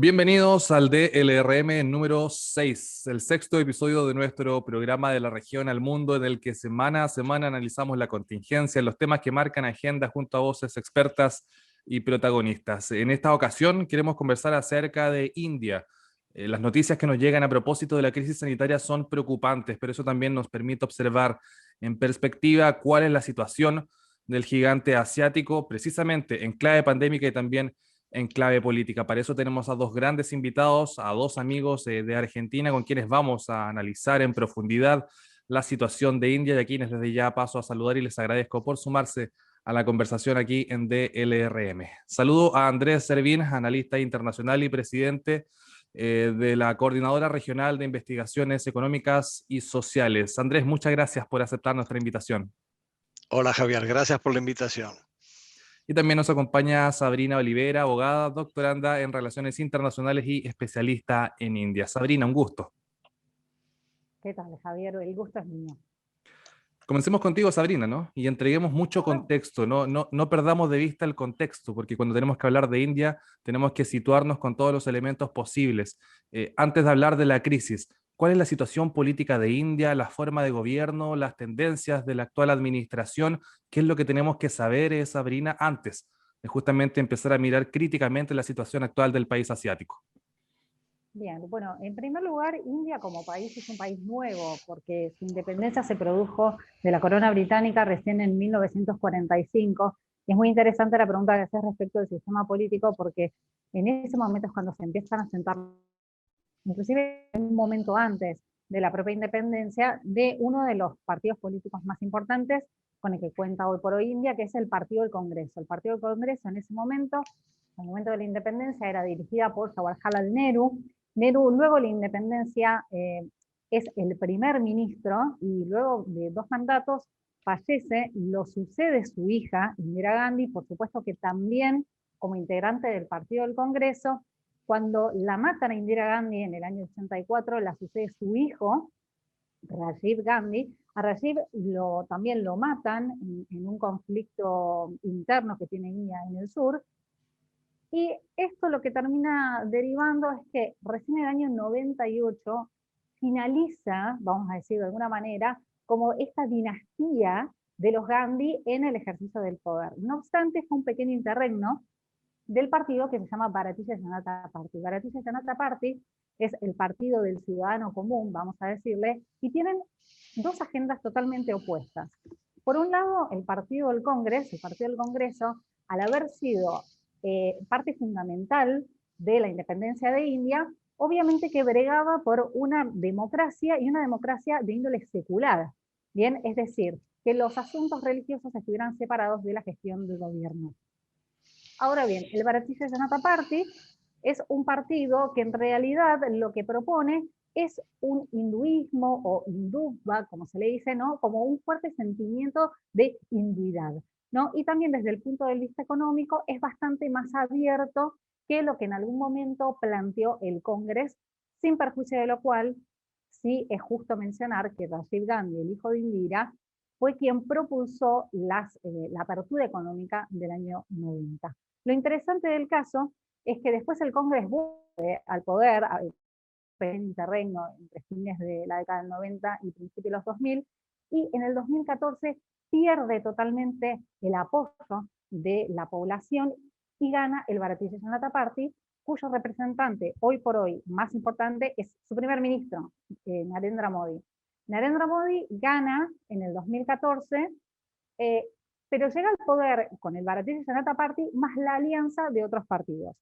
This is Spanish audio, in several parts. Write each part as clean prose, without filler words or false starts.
Bienvenidos al DLRM número 6, el sexto episodio de nuestro programa de la región al mundo, en el que semana a semana analizamos la contingencia, los temas que marcan agenda junto a voces expertas y protagonistas. En esta ocasión queremos conversar acerca de India. Las noticias que nos llegan a propósito de la crisis sanitaria son preocupantes, pero eso también nos permite observar en perspectiva cuál es la situación del gigante asiático, precisamente en clave pandémica y también en clave política. Para eso tenemos a dos grandes invitados, a dos amigos de Argentina con quienes vamos a analizar en profundidad la situación de India y a quienes desde ya paso a saludar y les agradezco por sumarse a la conversación aquí en DLRM. Saludo a Andrés Servín, analista internacional y presidente de la Coordinadora Regional de Investigaciones Económicas y Sociales. Andrés, muchas gracias por aceptar nuestra invitación. Hola Javier, gracias por la invitación. Y también nos acompaña Sabrina Olivera, abogada, doctoranda en Relaciones Internacionales y especialista en India. Sabrina, un gusto. ¿Qué tal, Javier? El gusto es mío. Comencemos contigo, Sabrina, ¿no? Y entreguemos mucho contexto, no perdamos de vista el contexto, porque cuando tenemos que hablar de India, tenemos que situarnos con todos los elementos posibles. Antes de hablar de la crisis, ¿cuál es la situación política de India, la forma de gobierno, las tendencias de la actual administración? ¿Qué es lo que tenemos que saber, Sabrina, antes de justamente empezar a mirar críticamente la situación actual del país asiático? Bien, bueno, en primer lugar, India como país es un país nuevo, porque su independencia se produjo de la corona británica recién en 1945. Y es muy interesante la pregunta que haces respecto del sistema político, porque en ese momento es cuando se empiezan a sentar, inclusive en un momento antes de la propia independencia, de uno de los partidos políticos más importantes con el que cuenta hoy por hoy India, que es el Partido del Congreso. El Partido del Congreso en ese momento, en el momento de la independencia, era dirigida por Jawaharlal Nehru. Nehru, luego de la independencia, es el primer ministro y luego de 2 mandatos fallece, lo sucede su hija, Indira Gandhi, por supuesto que también como integrante del Partido del Congreso. Cuando la matan a Indira Gandhi en el año 84, la sucede su hijo, Rajiv Gandhi. A Rajiv también lo matan en un conflicto interno que tiene India en el sur. Y esto lo que termina derivando es que recién en el año 98 finaliza, vamos a decir de alguna manera, como esta dinastía de los Gandhi en el ejercicio del poder. No obstante, fue un pequeño interregno del partido que se llama Bharatiya Janata Party. Bharatiya Janata Party es el partido del ciudadano común, vamos a decirle, y tienen dos agendas totalmente opuestas. Por un lado, el Partido del Congreso, al haber sido parte fundamental de la independencia de India, obviamente que bregaba por una democracia y una democracia de índole secular. Bien, es decir, que los asuntos religiosos estuvieran separados de la gestión del gobierno. Ahora bien, el Bharatiya Janata Party es un partido que en realidad lo que propone es un hinduismo o hindutva, como se le dice, ¿no? Como un fuerte sentimiento de hinduidad, ¿no? Y también desde el punto de vista económico es bastante más abierto que lo que en algún momento planteó el Congreso, sin perjuicio de lo cual sí es justo mencionar que Rajiv Gandhi, el hijo de Indira, fue quien propulsó la apertura económica del año 90. Lo interesante del caso es que después el Congreso vuelve al poder, en interregno entre fines de la década del 90 y principios de los 2000, y en el 2014 pierde totalmente el apoyo de la población y gana el Bharatiya Janata Party, cuyo representante hoy por hoy más importante es su primer ministro, Narendra Modi. Narendra Modi gana en el 2014, pero llega al poder con el Bharatiya Janata Party más la alianza de otros partidos.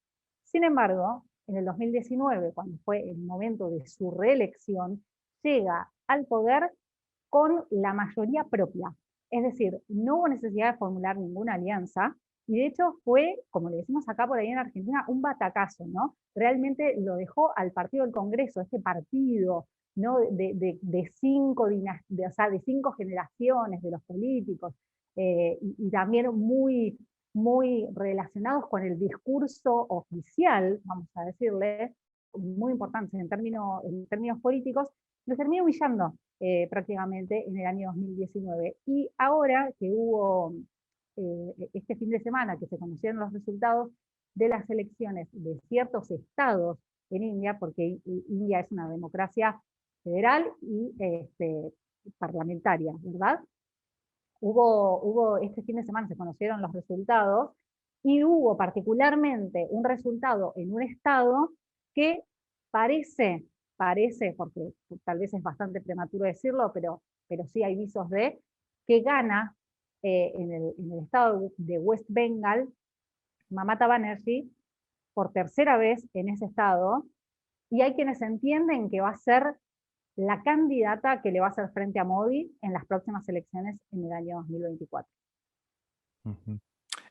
Sin embargo, en el 2019, cuando fue el momento de su reelección, llega al poder con la mayoría propia. Es decir, no hubo necesidad de formular ninguna alianza, y de hecho fue, como le decimos acá por ahí en Argentina, un batacazo, ¿no? Realmente lo dejó al Partido del Congreso, este partido, ¿no? de 5 generaciones de los políticos, y también muy, muy relacionados con el discurso oficial, vamos a decirle, muy importantes en términos políticos, los terminó humillando prácticamente en el año 2019. Y ahora que hubo este fin de semana que se conocieron los resultados de las elecciones de ciertos estados en India, porque India es una democracia federal y parlamentaria, ¿verdad? Este fin de semana se conocieron los resultados y hubo particularmente un resultado en un estado que parece, porque tal vez es bastante prematuro decirlo, pero sí hay visos de, que gana en el estado de West Bengal, Mamata Banerjee, por tercera vez en ese estado, y hay quienes entienden que va a ser la candidata que le va a hacer frente a Modi en las próximas elecciones en el año 2024. Ujú.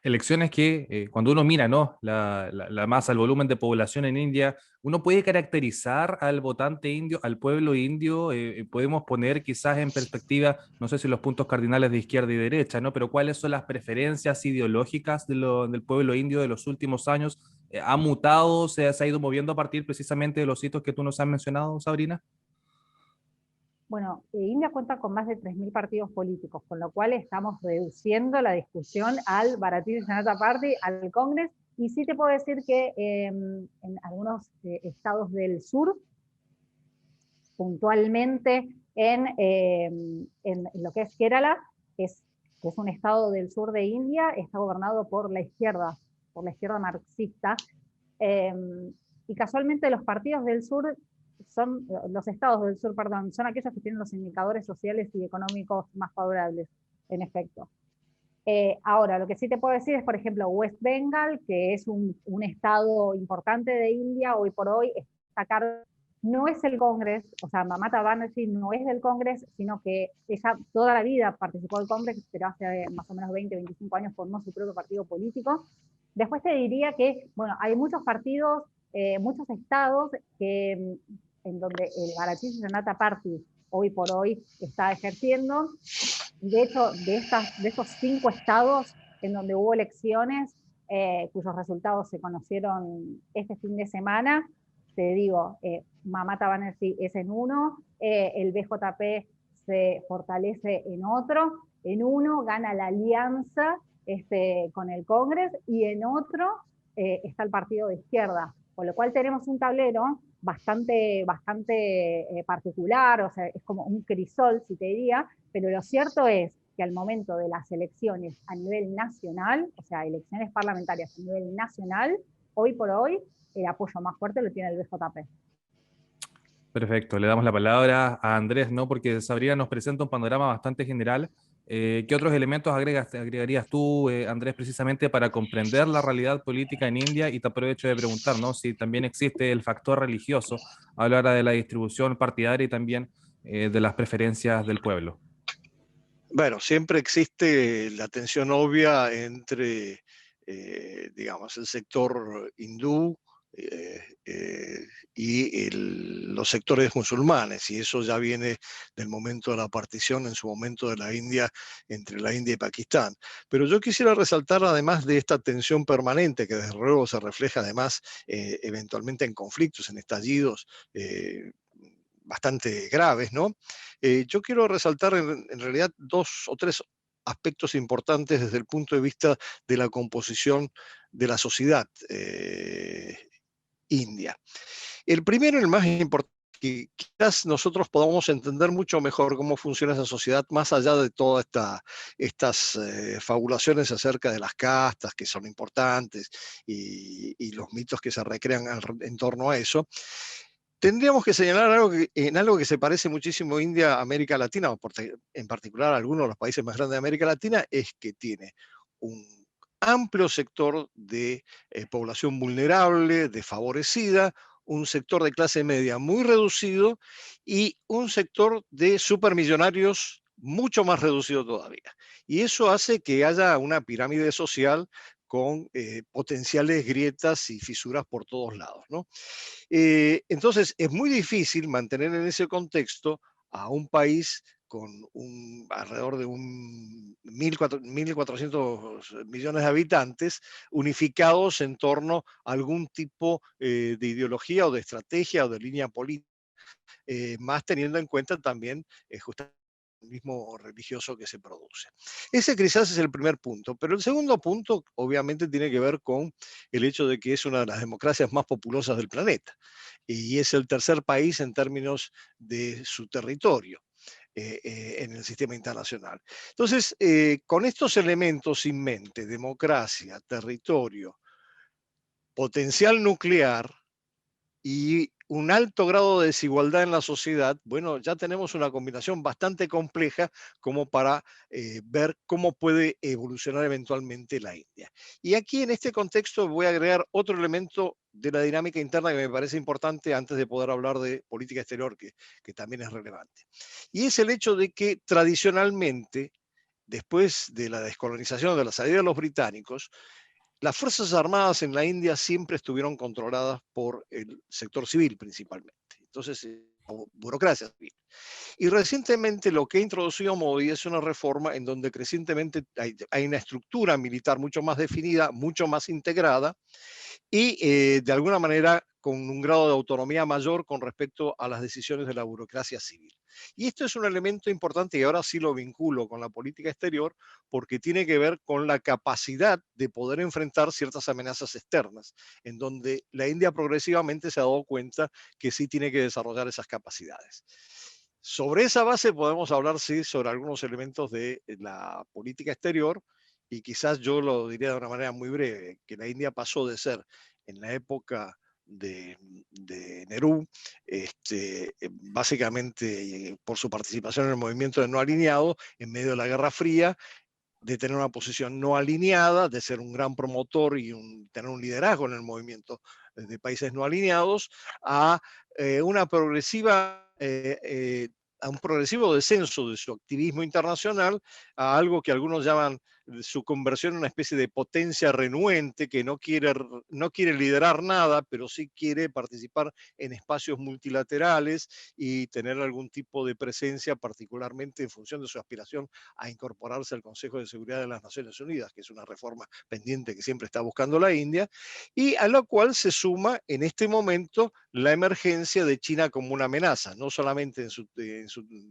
Elecciones que cuando uno mira, ¿no? La masa, el volumen de población en India, uno puede caracterizar al votante indio, al pueblo indio, podemos poner quizás en perspectiva, no sé si los puntos cardinales de izquierda y derecha, ¿no? Pero cuáles son las preferencias ideológicas del pueblo indio de los últimos años. ¿Ha mutado, se ha ido moviendo a partir precisamente de los hitos que tú nos has mencionado, Sabrina? Bueno, India cuenta con más de 3.000 partidos políticos, con lo cual estamos reduciendo la discusión al Bharatiya Janata Party, al Congress, y sí te puedo decir que en algunos estados del sur, puntualmente en lo que es Kerala, que es un estado del sur de India, está gobernado por la izquierda marxista, eh, y casualmente los partidos del sur los estados del sur, perdón, son aquellos que tienen los indicadores sociales y económicos más favorables, en efecto. Ahora, lo que sí te puedo decir es, por ejemplo, West Bengal, que es un estado importante de India, hoy por hoy está a cargo, no es el Congreso, o sea, Mamata Banerjee no es del Congreso, sino que ella toda la vida participó del Congreso, pero hace más o menos 20, 25 años formó su propio partido político. Después te diría que, bueno, hay muchos partidos, muchos estados en donde el Bharatiya Janata Party hoy por hoy está ejerciendo. De hecho, de esos 5 estados en donde hubo elecciones, cuyos resultados se conocieron este fin de semana, te digo, Mamata Banerjee es en uno, el BJP se fortalece en uno gana la alianza con el Congreso, y en otro está el partido de izquierda, con lo cual tenemos un tablero bastante particular, o sea, es como un crisol, si te diría, pero lo cierto es que al momento de las elecciones a nivel nacional, o sea, elecciones parlamentarias a nivel nacional, hoy por hoy el apoyo más fuerte lo tiene el BJP. Perfecto, le damos la palabra a Andrés, ¿no? Porque Sabrina nos presenta un panorama bastante general. ¿Qué otros elementos agregarías tú, Andrés, precisamente para comprender la realidad política en India? Y te aprovecho de preguntar, ¿no? Si también existe el factor religioso a la hora de la distribución partidaria y también de las preferencias del pueblo. Bueno, siempre existe la tensión obvia entre, digamos, el sector hindú eh, eh, y los sectores musulmanes, y eso ya viene del momento de la partición, en su momento de la India, entre la India y Pakistán. Pero yo quisiera resaltar, además de esta tensión permanente, que desde luego se refleja además eventualmente en conflictos, en estallidos, bastante graves, ¿no? Yo quiero resaltar en realidad 2 o 3 aspectos importantes desde el punto de vista de la composición de la sociedad india. El primero, el más importante, que quizás nosotros podamos entender mucho mejor cómo funciona esa sociedad, más allá de todas estas fabulaciones acerca de las castas, que son importantes, y los mitos que se recrean en torno a eso. Tendríamos que señalar algo que se parece muchísimo a India, a América Latina, o en particular a algunos de los países más grandes de América Latina, es que tiene un amplio sector de población vulnerable, desfavorecida, un sector de clase media muy reducido y un sector de supermillonarios mucho más reducido todavía. Y eso hace que haya una pirámide social con potenciales grietas y fisuras por todos lados, ¿no? Entonces, es muy difícil mantener en ese contexto a un país con alrededor de 1.400 millones de habitantes, unificados en torno a algún tipo de ideología o de estrategia o de línea política, más teniendo en cuenta también justamente religioso que se produce. Ese quizás es el primer punto, pero el segundo punto obviamente tiene que ver con el hecho de que es una de las democracias más populosas del planeta y es el tercer país en términos de su territorio en el sistema internacional. Entonces, con estos elementos en mente, democracia, territorio, potencial nuclear, y un alto grado de desigualdad en la sociedad, bueno, ya tenemos una combinación bastante compleja como para ver cómo puede evolucionar eventualmente la India. Y aquí en este contexto voy a agregar otro elemento de la dinámica interna que me parece importante antes de poder hablar de política exterior, que también es relevante. Y es el hecho de que tradicionalmente, después de la descolonización, de la salida de los británicos, las Fuerzas Armadas en la India siempre estuvieron controladas por el sector civil principalmente. Entonces, burocracia civil. Y recientemente lo que ha introducido Modi es una reforma en donde crecientemente hay una estructura militar mucho más definida, mucho más integrada, y de alguna manera con un grado de autonomía mayor con respecto a las decisiones de la burocracia civil. Y esto es un elemento importante y ahora sí lo vinculo con la política exterior porque tiene que ver con la capacidad de poder enfrentar ciertas amenazas externas, en donde la India progresivamente se ha dado cuenta que sí tiene que desarrollar esas capacidades. Sobre esa base podemos hablar, sí, sobre algunos elementos de la política exterior, y quizás yo lo diría de una manera muy breve, que la India pasó de ser en la época de Nehru, básicamente por su participación en el movimiento de no alineado en medio de la Guerra Fría, de tener una posición no alineada, de ser un gran promotor y tener un liderazgo en el movimiento de países no alineados, a una progresiva a un progresivo descenso de su activismo internacional, a algo que algunos llaman su conversión en una especie de potencia renuente que no quiere liderar nada, pero sí quiere participar en espacios multilaterales y tener algún tipo de presencia, particularmente en función de su aspiración a incorporarse al Consejo de Seguridad de las Naciones Unidas, que es una reforma pendiente que siempre está buscando la India, y a lo cual se suma en este momento la emergencia de China como una amenaza, no solamente en su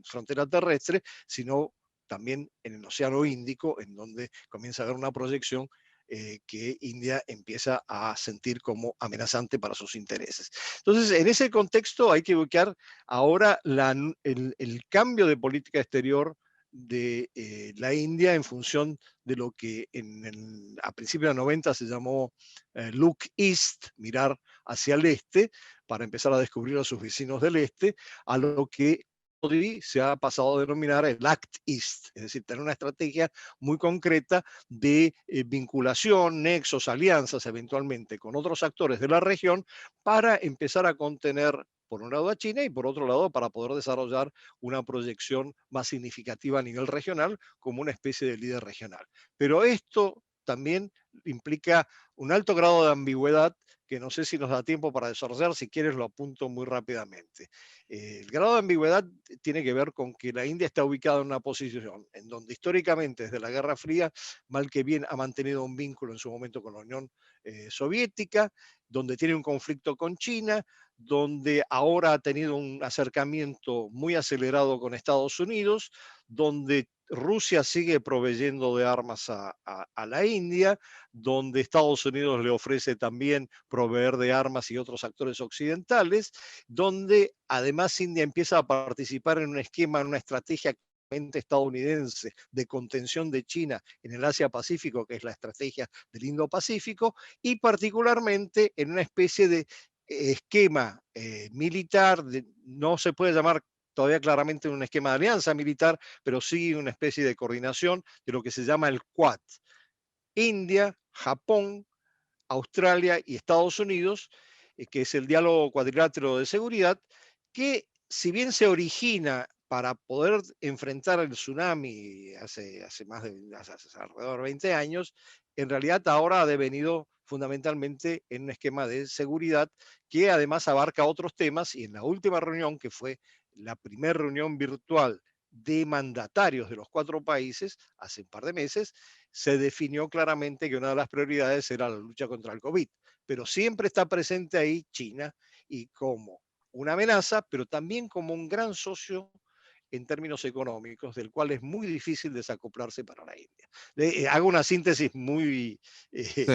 frontera terrestre, sino también en el Océano Índico, en donde comienza a haber una proyección que India empieza a sentir como amenazante para sus intereses. Entonces, en ese contexto hay que buscar ahora el cambio de política exterior de la India en función de lo que a principios de los 90 se llamó Look East, mirar hacia el este, para empezar a descubrir a sus vecinos del este, a lo que Modi se ha pasado a denominar el Act East, es decir, tener una estrategia muy concreta de vinculación, nexos, alianzas eventualmente con otros actores de la región para empezar a contener por un lado a China y por otro lado para poder desarrollar una proyección más significativa a nivel regional como una especie de líder regional. Pero esto también implica un alto grado de ambigüedad que no sé si nos da tiempo para desarrollar, si quieres lo apunto muy rápidamente. El grado de ambigüedad tiene que ver con que la India está ubicada en una posición en donde históricamente desde la Guerra Fría, mal que bien ha mantenido un vínculo en su momento con la Unión Soviética, donde tiene un conflicto con China, donde ahora ha tenido un acercamiento muy acelerado con Estados Unidos, donde Rusia sigue proveyendo de armas a la India, donde Estados Unidos le ofrece también proveer de armas y otros actores occidentales, donde además India empieza a participar en un esquema, en una estrategia estadounidense de contención de China en el Asia-Pacífico, que es la estrategia del Indo-Pacífico, y particularmente en una especie de esquema militar, no se puede llamar todavía claramente un esquema de alianza militar, pero sí una especie de coordinación de lo que se llama el Quad. India, Japón, Australia y Estados Unidos, que es el diálogo cuadrilátero de seguridad, que si bien se origina para poder enfrentar el tsunami hace alrededor de 20 años, en realidad ahora ha devenido fundamentalmente en un esquema de seguridad que además abarca otros temas y en la última reunión, que fue la primera reunión virtual de mandatarios de los 4 países hace un par de meses, se definió claramente que una de las prioridades era la lucha contra el COVID, pero siempre está presente ahí China y como una amenaza, pero también como un gran socio en términos económicos, del cual es muy difícil desacoplarse para la India. Hago una síntesis muy Sí.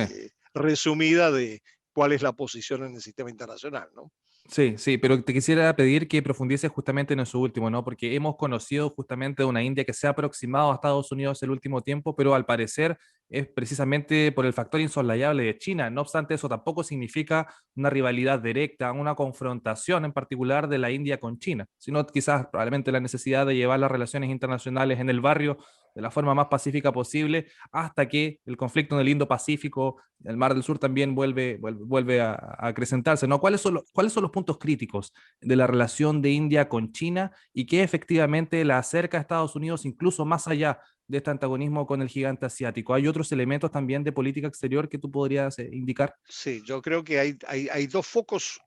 resumida de cuál es la posición en el sistema internacional, ¿no? Sí, sí, pero te quisiera pedir que profundices justamente en eso último, ¿no? Porque hemos conocido justamente una India que se ha aproximado a Estados Unidos el último tiempo, pero al parecer es precisamente por el factor insoslayable de China. No obstante, eso tampoco significa una rivalidad directa, una confrontación en particular de la India con China, sino quizás probablemente la necesidad de llevar las relaciones internacionales en el barrio de la forma más pacífica posible hasta que el conflicto en el Indo-Pacífico, el Mar del Sur también vuelve a acrecentarse, ¿no? Cuáles son los puntos críticos de la relación de India con China y qué efectivamente la acerca a Estados Unidos incluso más allá de este antagonismo con el gigante asiático? ¿Hay otros elementos también de política exterior que tú podrías indicar? Sí, yo creo que hay dos focos,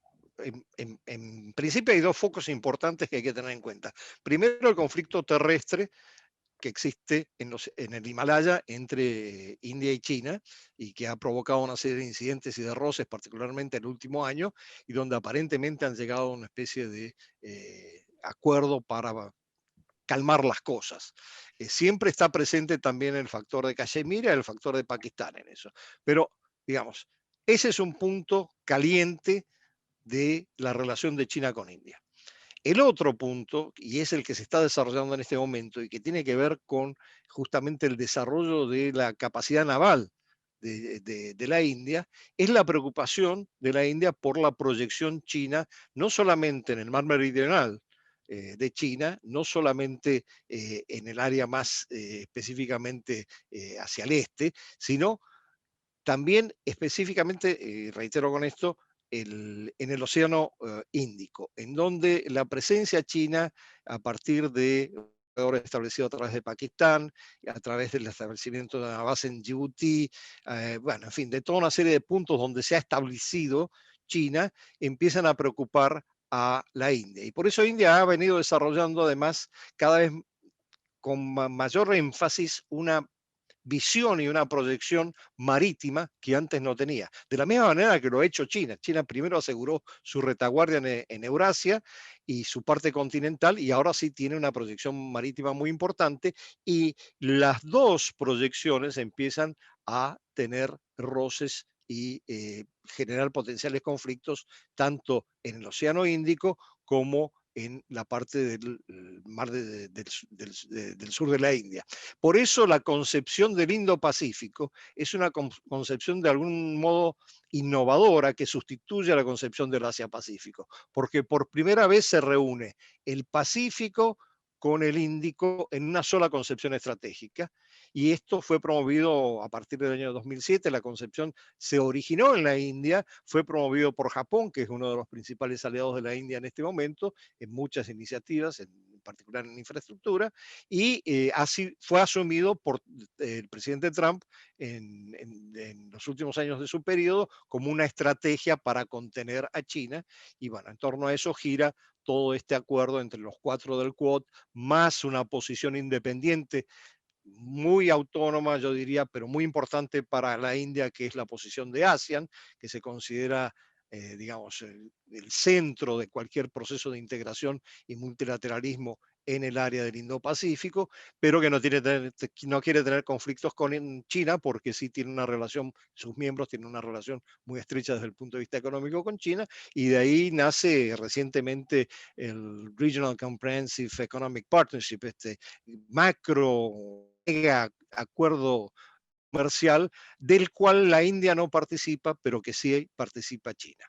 en principio hay dos focos importantes que hay que tener en cuenta. Primero, el conflicto terrestre que existe en el Himalaya entre India y China y que ha provocado una serie de incidentes y de roces, particularmente en el último año, y donde aparentemente han llegado a una especie de acuerdo para calmar las cosas. Siempre está presente también el factor de Kashmir y el factor de Pakistán en eso. Pero, digamos, ese es un punto caliente de la relación de China con India. El otro punto, y es el que se está desarrollando en este momento y que tiene que ver con justamente el desarrollo de la capacidad naval de la India, es la preocupación de la India por la proyección china, no solamente en el mar meridional de China, no solamente en el área más específicamente hacia el este, sino también específicamente, reitero con esto, en el Océano Índico, en donde la presencia china a partir de ahora establecido a través de Pakistán, a través del establecimiento de una base en Djibouti, bueno, en fin, de toda una serie de puntos donde se ha establecido China, empiezan a preocupar a la India. Y por eso India ha venido desarrollando además cada vez con mayor énfasis una visión y una proyección marítima que antes no tenía. De la misma manera que lo ha hecho China. China primero aseguró su retaguardia en Eurasia y su parte continental y ahora sí tiene una proyección marítima muy importante y las dos proyecciones empiezan a tener roces y generar potenciales conflictos tanto en el Océano Índico como en la parte del mar del sur de la India. Por eso la concepción del Indo-Pacífico es una concepción de algún modo innovadora que sustituye a la concepción del Asia-Pacífico, porque por primera vez se reúne el Pacífico con el Índico en una sola concepción estratégica. Y esto fue promovido a partir del año 2007. La concepción se originó en la India, fue promovido por Japón, que es uno de los principales aliados de la India en este momento, en muchas iniciativas, en particular en infraestructura, y así fue asumido por el presidente Trump en los últimos años de su periodo como una estrategia para contener a China. Y bueno, en torno a eso gira todo este acuerdo entre los cuatro del Quad, más una posición independiente muy autónoma, yo diría, pero muy importante para la India, que es la posición de ASEAN, que se considera, digamos, el centro de cualquier proceso de integración y multilateralismo en el área del Indo-Pacífico, pero que no quiere tener conflictos con China, porque sí tiene una relación, sus miembros tienen una relación muy estrecha desde el punto de vista económico con China, y de ahí nace recientemente el Regional Comprehensive Economic Partnership, este macro acuerdo comercial del cual la India no participa, pero que sí participa China.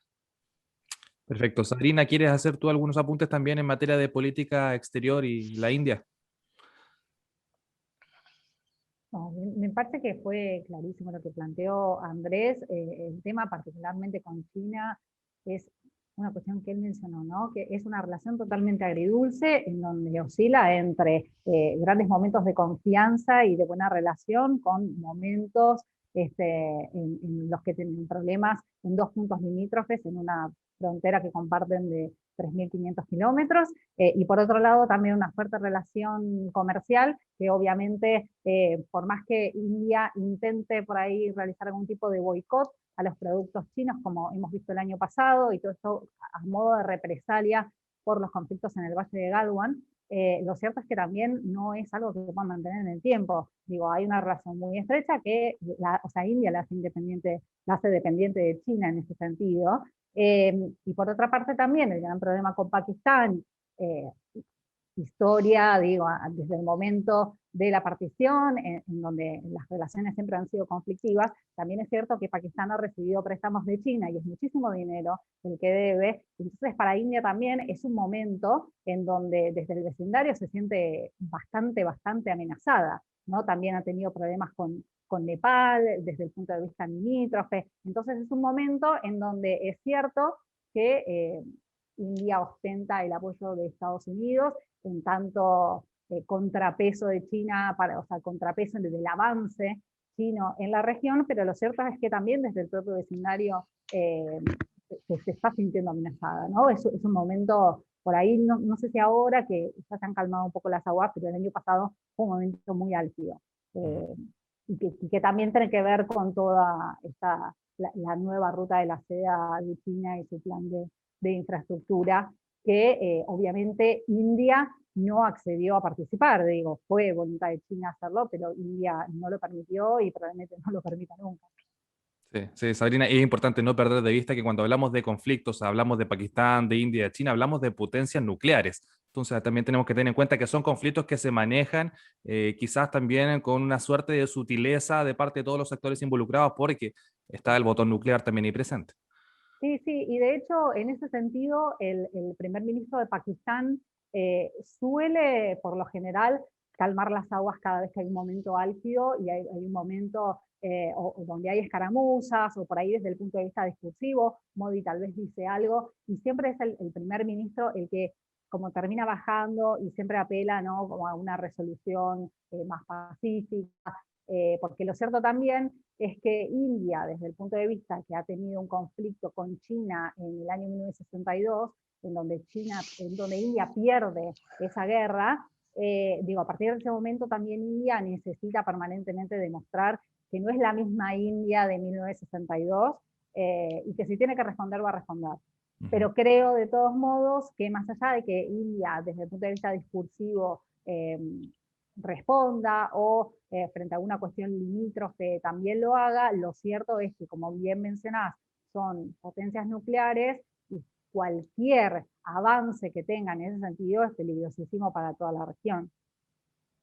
Perfecto. Sabrina, ¿quieres hacer tú algunos apuntes también en materia de política exterior y la India? No, me parece que fue clarísimo lo que planteó Andrés. El tema particularmente con China es una cuestión que él mencionó, ¿no? Que es una relación totalmente agridulce en donde oscila entre grandes momentos de confianza y de buena relación con momentos en los que tienen problemas en dos puntos limítrofes en una frontera que comparten de 3.500 kilómetros, y por otro lado también una fuerte relación comercial que obviamente, por más que India intente por ahí realizar algún tipo de boicot a los productos chinos, como hemos visto el año pasado, y todo esto a modo de represalia por los conflictos en el Valle de Galwan, lo cierto es que también no es algo que se pueda mantener en el tiempo. Digo, hay una relación muy estrecha que, o sea, India la hace dependiente de China en ese sentido. Y por otra parte también el gran problema con Pakistán, eh, historia, digo, desde el momento de la partición, en donde las relaciones siempre han sido conflictivas, también es cierto que Pakistán ha recibido préstamos de China y es muchísimo dinero el que debe. Entonces, para India también es un momento en donde desde el vecindario se siente bastante amenazada, ¿no? También ha tenido problemas con Nepal, desde el punto de vista limítrofe. Entonces, es un momento en donde es cierto que India ostenta el apoyo de Estados Unidos, en tanto contrapeso de China, o sea, contrapeso del avance chino en la región, pero lo cierto es que también desde el propio vecindario se está sintiendo amenazada, ¿no? Es un momento, por ahí, no sé si ahora que ya se han calmado un poco las aguas, pero el año pasado fue un momento muy álgido. Y que también tiene que ver con toda la nueva ruta de la seda de China y su plan de infraestructura, que obviamente India no accedió a participar. Digo, fue voluntad de China hacerlo, pero India no lo permitió y probablemente no lo permita nunca. Sí, sí, Sabrina, es importante no perder de vista que cuando hablamos de conflictos, hablamos de Pakistán, de India, de China, hablamos de potencias nucleares. Entonces también tenemos que tener en cuenta que son conflictos que se manejan quizás también con una suerte de sutileza de parte de todos los actores involucrados, porque está el botón nuclear también ahí presente. Sí, sí, y de hecho, en ese sentido, el primer ministro de Pakistán suele, por lo general, calmar las aguas cada vez que hay un momento álgido y hay un momento donde hay escaramuzas, o por ahí desde el punto de vista discursivo, Modi tal vez dice algo, y siempre es el primer ministro el que como termina bajando y siempre apela, ¿no?, como a una resolución más pacífica, porque lo cierto también es que India, desde el punto de vista que ha tenido un conflicto con China en el año 1962, en donde India pierde esa guerra, digo, a partir de ese momento también India necesita permanentemente demostrar que no es la misma India de 1962, y que si tiene que responder, va a responder. Pero creo de todos modos que más allá de que India, desde el punto de vista discursivo, responda o frente a una cuestión limítrofe también lo haga, lo cierto es que, como bien mencionás, son potencias nucleares y cualquier avance que tengan en ese sentido es peligrosísimo para toda la región.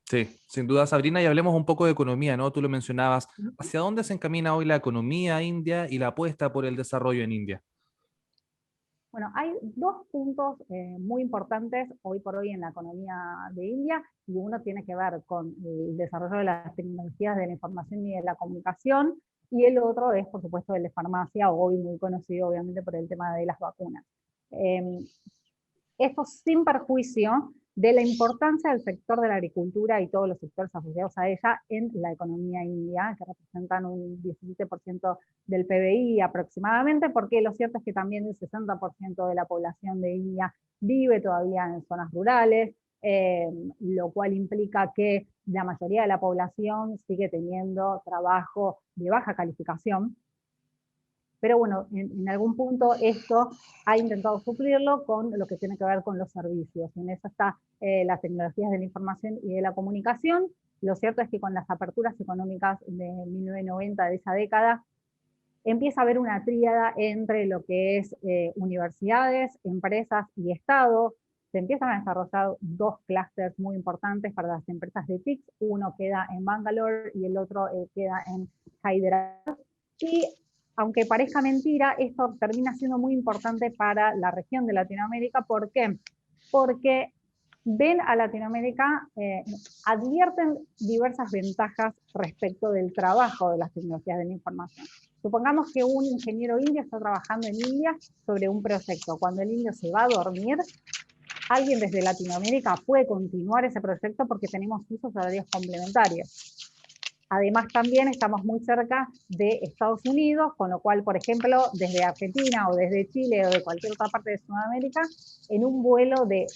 Sí, sin duda, Sabrina, y hablemos un poco de economía, ¿no? Tú lo mencionabas. ¿Hacia dónde se encamina hoy la economía india y la apuesta por el desarrollo en India? Bueno, hay dos puntos muy importantes hoy por hoy en la economía de India, y uno tiene que ver con el desarrollo de las tecnologías de la información y de la comunicación, y el otro es, por supuesto, el de farmacia, hoy muy conocido obviamente por el tema de las vacunas. Esto sin perjuicio de la importancia del sector de la agricultura y todos los sectores asociados a ella en la economía india, que representan un 17% del PBI aproximadamente, porque lo cierto es que también el 60% de la población de India vive todavía en zonas rurales, lo cual implica que la mayoría de la población sigue teniendo trabajo de baja calificación. Pero bueno, en algún punto esto ha intentado suplirlo con lo que tiene que ver con los servicios. En eso está las tecnologías de la información y de la comunicación. Lo cierto es que con las aperturas económicas de 1990, de esa década, empieza a haber una tríada entre lo que es universidades, empresas y Estado. Se empiezan a desarrollar dos clústeres muy importantes para las empresas de TIC. Uno queda en Bangalore y el otro queda en Hyderabad. Y aunque parezca mentira, esto termina siendo muy importante para la región de Latinoamérica. ¿Por qué? Porque ven a Latinoamérica, advierten diversas ventajas respecto del trabajo de las tecnologías de la información. Supongamos que un ingeniero indio está trabajando en India sobre un proyecto. Cuando el indio se va a dormir, alguien desde Latinoamérica puede continuar ese proyecto porque tenemos usos horarios complementarios. Además, también estamos muy cerca de Estados Unidos, con lo cual, por ejemplo, desde Argentina o desde Chile o de cualquier otra parte de Sudamérica, en un vuelo de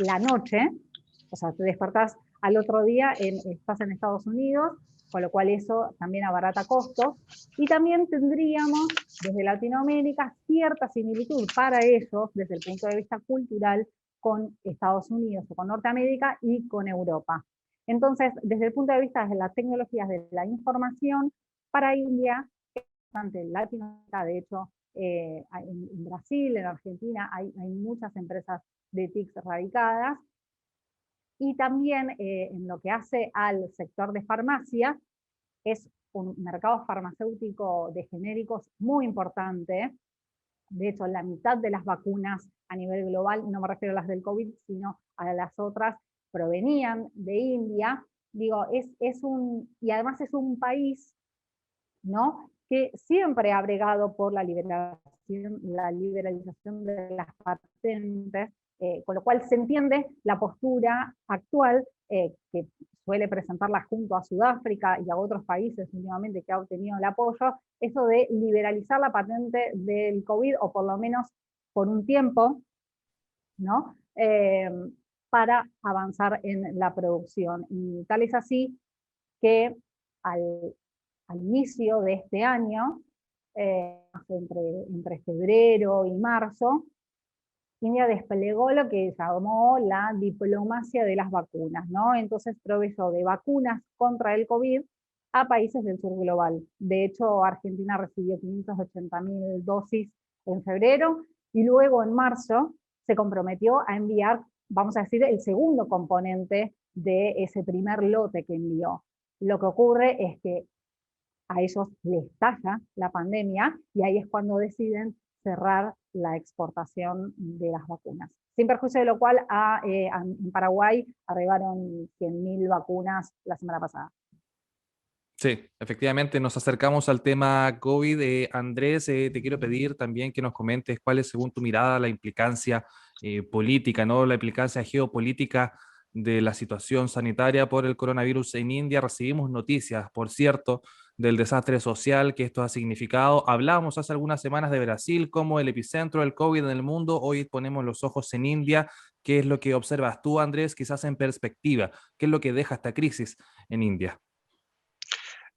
la noche, o sea, te despertás al otro día, estás en Estados Unidos, con lo cual eso también abarata costos. Y también tendríamos desde Latinoamérica cierta similitud para ellos, desde el punto de vista cultural, con Estados Unidos o con Norteamérica y con Europa. Entonces, desde el punto de vista de las tecnologías de la información, para India, bastante Latinoamérica, de hecho, en Brasil, en Argentina, hay muchas empresas de TICs radicadas, y también en lo que hace al sector de farmacia, es un mercado farmacéutico de genéricos muy importante. De hecho, la mitad de las vacunas a nivel global, no me refiero a las del COVID, sino a las otras, provenían de India. Digo, y además es un país, ¿no?, que siempre ha bregado por la liberalización de las patentes, con lo cual se entiende la postura actual que suele presentarla junto a Sudáfrica y a otros países últimamente que ha obtenido el apoyo, eso de liberalizar la patente del COVID, o por lo menos por un tiempo, ¿no? Para avanzar en la producción. Y tal es así que al inicio de este año, entre febrero y marzo, India desplegó lo que llamó la diplomacia de las vacunas, ¿no? Entonces proveyó de vacunas contra el COVID a países del sur global. De hecho, Argentina recibió 580.000 dosis en febrero, y luego en marzo se comprometió a enviar, vamos a decir, el segundo componente de ese primer lote que envió. Lo que ocurre es que a ellos les talla la pandemia, y ahí es cuando deciden cerrar la exportación de las vacunas. Sin perjuicio de lo cual, en Paraguay arribaron 100.000 vacunas la semana pasada. Sí, efectivamente nos acercamos al tema COVID. Andrés, te quiero pedir también que nos comentes cuál es, según tu mirada, la implicancia política, ¿no? La implicancia geopolítica de la situación sanitaria por el coronavirus en India. Recibimos noticias, por cierto, del desastre social que esto ha significado. Hablábamos hace algunas semanas de Brasil como el epicentro del COVID en el mundo. Hoy ponemos los ojos en India. ¿Qué es lo que observas tú, Andrés, quizás en perspectiva? ¿Qué es lo que deja esta crisis en India?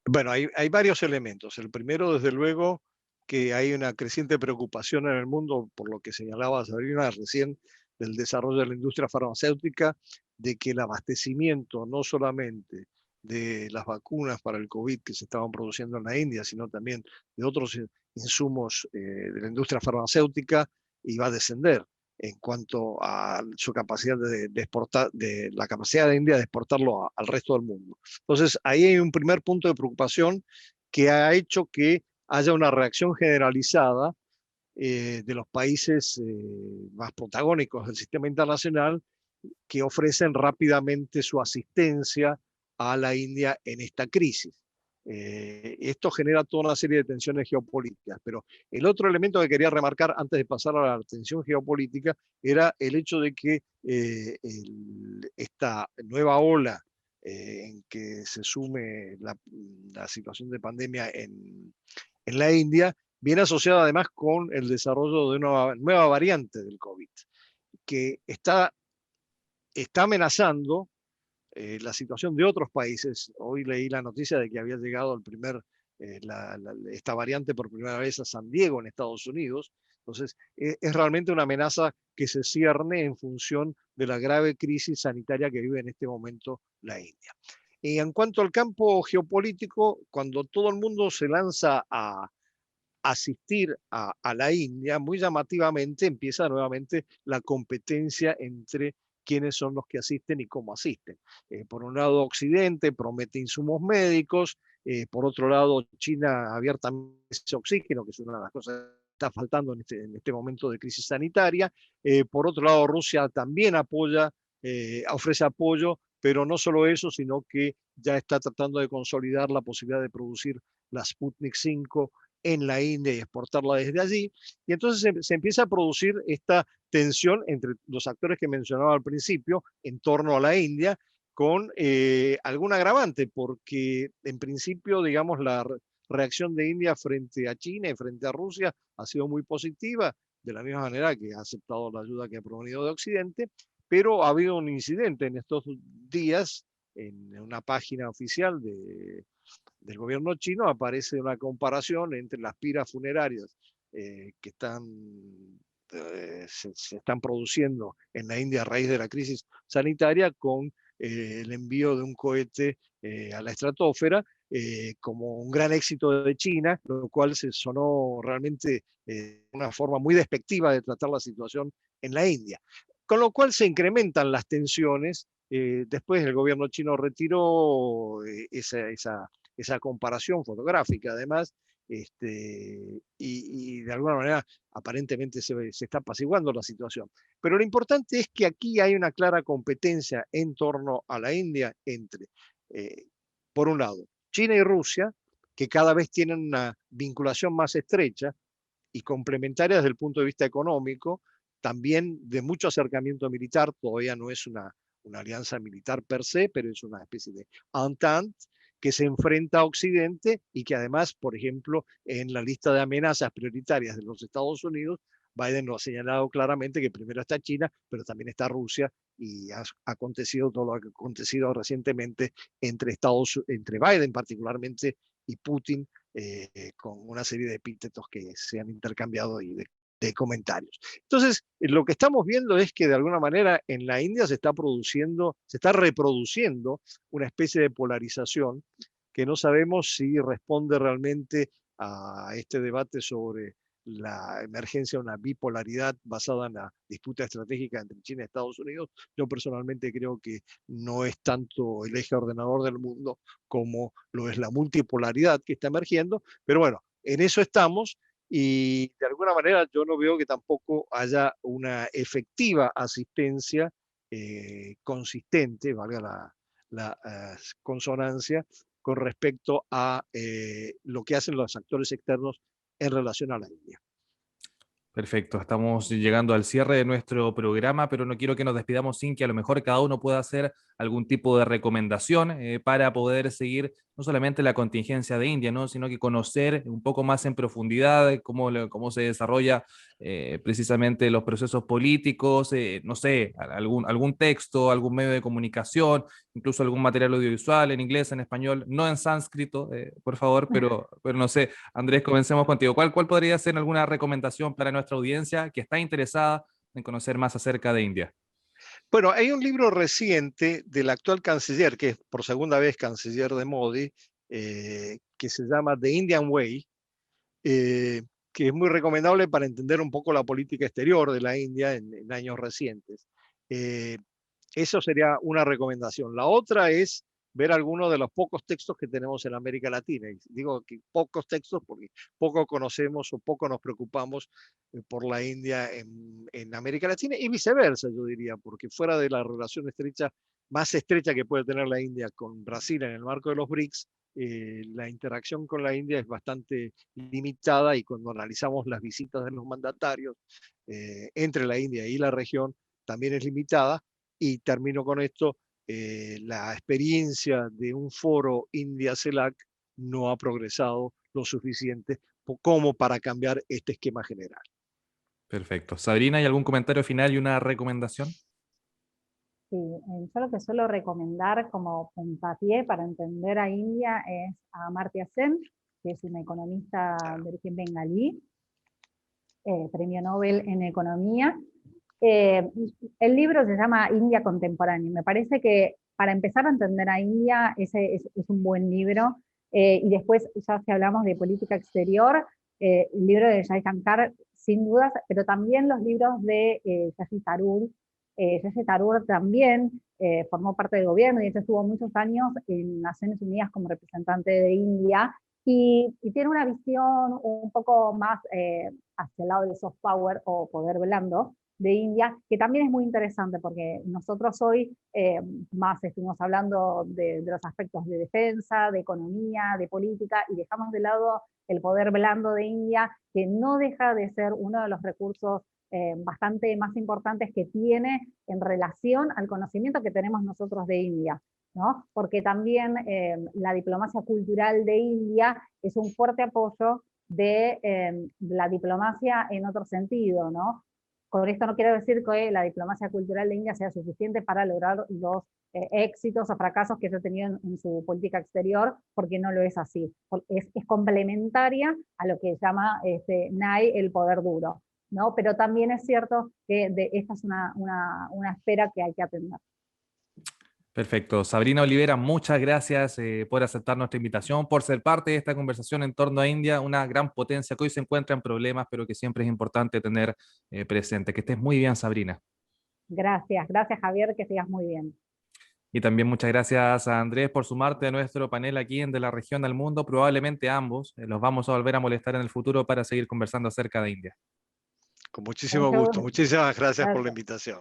Bueno, hay varios elementos. El primero, desde luego, que hay una creciente preocupación en el mundo, por lo que señalaba Sabrina recién, del desarrollo de la industria farmacéutica, de que el abastecimiento no solamente de las vacunas para el COVID que se estaban produciendo en la India, sino también de otros insumos de la industria farmacéutica, iba a descender en cuanto a su capacidad de exportar, de la capacidad de India de exportarlo al resto del mundo. Entonces, ahí hay un primer punto de preocupación que ha hecho que haya una reacción generalizada de los países más protagónicos del sistema internacional, que ofrecen rápidamente su asistencia a la India en esta crisis. Esto genera toda una serie de tensiones geopolíticas, pero el otro elemento que quería remarcar antes de pasar a la tensión geopolítica era el hecho de que esta nueva ola en que se sume la situación de pandemia en la India viene asociada además con el desarrollo de una nueva variante del COVID, que está amenazando la situación de otros países. Hoy leí la noticia de que había llegado esta variante por primera vez a San Diego, en Estados Unidos. Entonces, es realmente una amenaza que se cierne en función de la grave crisis sanitaria que vive en este momento la India. Y en cuanto al campo geopolítico, cuando todo el mundo se lanza a asistir a la India, muy llamativamente empieza nuevamente la competencia entre quiénes son los que asisten y cómo asisten. Por un lado, Occidente promete insumos médicos, por otro lado, China abiertamente ese oxígeno, que es una de las cosas que está faltando en este momento de crisis sanitaria. Por otro lado, Rusia también ofrece apoyo, pero no solo eso, sino que ya está tratando de consolidar la posibilidad de producir la Sputnik 5 en la India y exportarla desde allí. Y entonces se empieza a producir esta tensión entre los actores que mencionaba al principio en torno a la India, con algún agravante, porque en principio, digamos, la reacción de India frente a China y frente a Rusia ha sido muy positiva, de la misma manera que ha aceptado la ayuda que ha provenido de Occidente, pero ha habido un incidente en estos días en una página oficial del gobierno chino. Aparece una comparación entre las piras funerarias que están se están produciendo en la India a raíz de la crisis sanitaria, con el envío de un cohete a la estratosfera, como un gran éxito de China, lo cual se sonó realmente una forma muy despectiva de tratar la situación en la India. Con lo cual se incrementan las tensiones. Después el gobierno chino retiró esa comparación fotográfica, además, y de alguna manera aparentemente se está apaciguando la situación. Pero lo importante es que aquí hay una clara competencia en torno a la India entre, por un lado, China y Rusia, que cada vez tienen una vinculación más estrecha y complementaria desde el punto de vista económico, también de mucho acercamiento militar. Todavía no es una alianza militar per se, pero es una especie de entente que se enfrenta a Occidente y que además, por ejemplo, en la lista de amenazas prioritarias de los Estados Unidos, Biden lo ha señalado claramente, que primero está China, pero también está Rusia, y ha acontecido todo lo que ha acontecido recientemente entre Biden particularmente y Putin, con una serie de epítetos que se han intercambiado y de comentarios. Entonces, lo que estamos viendo es que de alguna manera en la India se está reproduciendo una especie de polarización que no sabemos si responde realmente a este debate sobre la emergencia de una bipolaridad basada en la disputa estratégica entre China y Estados Unidos. Yo personalmente creo que no es tanto el eje ordenador del mundo como lo es la multipolaridad que está emergiendo, pero bueno, en eso estamos. Y de alguna manera yo no veo que tampoco haya una efectiva asistencia consistente, valga la consonancia, con respecto a lo que hacen los actores externos en relación a la India. Perfecto, estamos llegando al cierre de nuestro programa, pero no quiero que nos despidamos sin que a lo mejor cada uno pueda hacer algún tipo de recomendación para poder seguir no solamente la contingencia de India, ¿no? Sino que conocer un poco más en profundidad cómo se desarrolla precisamente los procesos políticos, no sé, algún texto, algún medio de comunicación, incluso algún material audiovisual en inglés, en español, no en sánscrito, por favor, pero no sé. Andrés, comencemos contigo. ¿Cuál podría ser alguna recomendación para nuestra audiencia que está interesada en conocer más acerca de India? Bueno, hay un libro reciente del actual canciller, que es por segunda vez canciller de Modi, que se llama The Indian Way, que es muy recomendable para entender un poco la política exterior de la India en años recientes. Eso sería una recomendación. La otra es ver algunos de los pocos textos que tenemos en América Latina. Y digo que pocos textos porque poco conocemos o poco nos preocupamos por la India en América Latina, y viceversa, yo diría, porque fuera de la relación más estrecha que puede tener la India con Brasil en el marco de los BRICS, la interacción con la India es bastante limitada, y cuando analizamos las visitas de los mandatarios entre la India y la región, también es limitada. Y termino con esto, la experiencia de un foro India-CELAC no ha progresado lo suficiente como para cambiar este esquema general. Perfecto. Sabrina, ¿hay algún comentario final y una recomendación? Sí, yo lo que suelo recomendar como puntapié para entender a India es a Amartya Sen, que es una economista de origen bengalí, premio Nobel en Economía. El libro se llama India Contemporánea. Me parece que para empezar a entender a India ese es un buen libro. Y después, ya si hablamos de política exterior, el libro de Jaishankar, sin dudas, pero también los libros de Shashi Tharoor. Shashi Tharoor también formó parte del gobierno y estuvo muchos años en Naciones Unidas como representante de India, y tiene una visión un poco más hacia el lado del soft power o poder blando de India, que también es muy interesante porque nosotros hoy más estuvimos hablando de los aspectos de defensa, de economía, de política, y dejamos de lado el poder blando de India, que no deja de ser uno de los recursos bastante más importantes que tiene en relación al conocimiento que tenemos nosotros de India, ¿no? Porque también la diplomacia cultural de India es un fuerte apoyo de la diplomacia en otro sentido, ¿no? Con esto no quiero decir que la diplomacia cultural de India sea suficiente para lograr los éxitos o fracasos que se ha tenido en su política exterior, porque no lo es así. Es complementaria a lo que llama NAI el poder duro. ¿no? Pero también es cierto que esta es una espera que hay que atender. Perfecto. Sabrina Olivera, muchas gracias por aceptar nuestra invitación, por ser parte de esta conversación en torno a India, una gran potencia que hoy se encuentra en problemas, pero que siempre es importante tener presente. Que estés muy bien, Sabrina. Gracias, gracias Javier, que sigas muy bien. Y también muchas gracias a Andrés por sumarte a nuestro panel aquí en De la Región al Mundo. Probablemente ambos los vamos a volver a molestar en el futuro para seguir conversando acerca de India. Con muchísimo gusto. Muchísimas gracias por la invitación.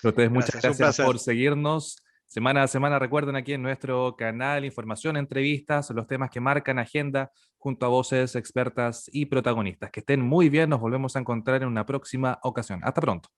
A ustedes muchas Gracias, un gracias placer. por seguirnos. Semana a semana, recuerden aquí en nuestro canal, información, entrevistas, los temas que marcan agenda, junto a voces expertas y protagonistas. Que estén muy bien, nos volvemos a encontrar en una próxima ocasión. Hasta pronto.